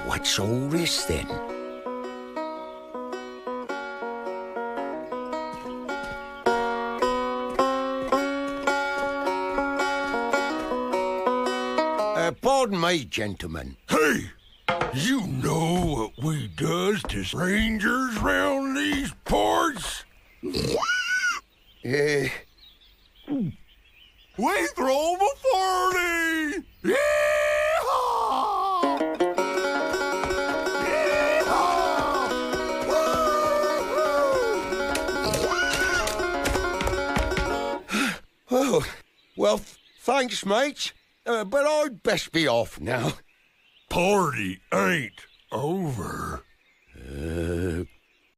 What's all this, then? Pardon me, gentlemen. Hey! You know what we does to strangers round these parts? Uh, We throw 'em a party! Yee-haw! Yee-haw! Woo-hoo! oh, well, thanks, mates. But I'd best be off now. Party ain't over.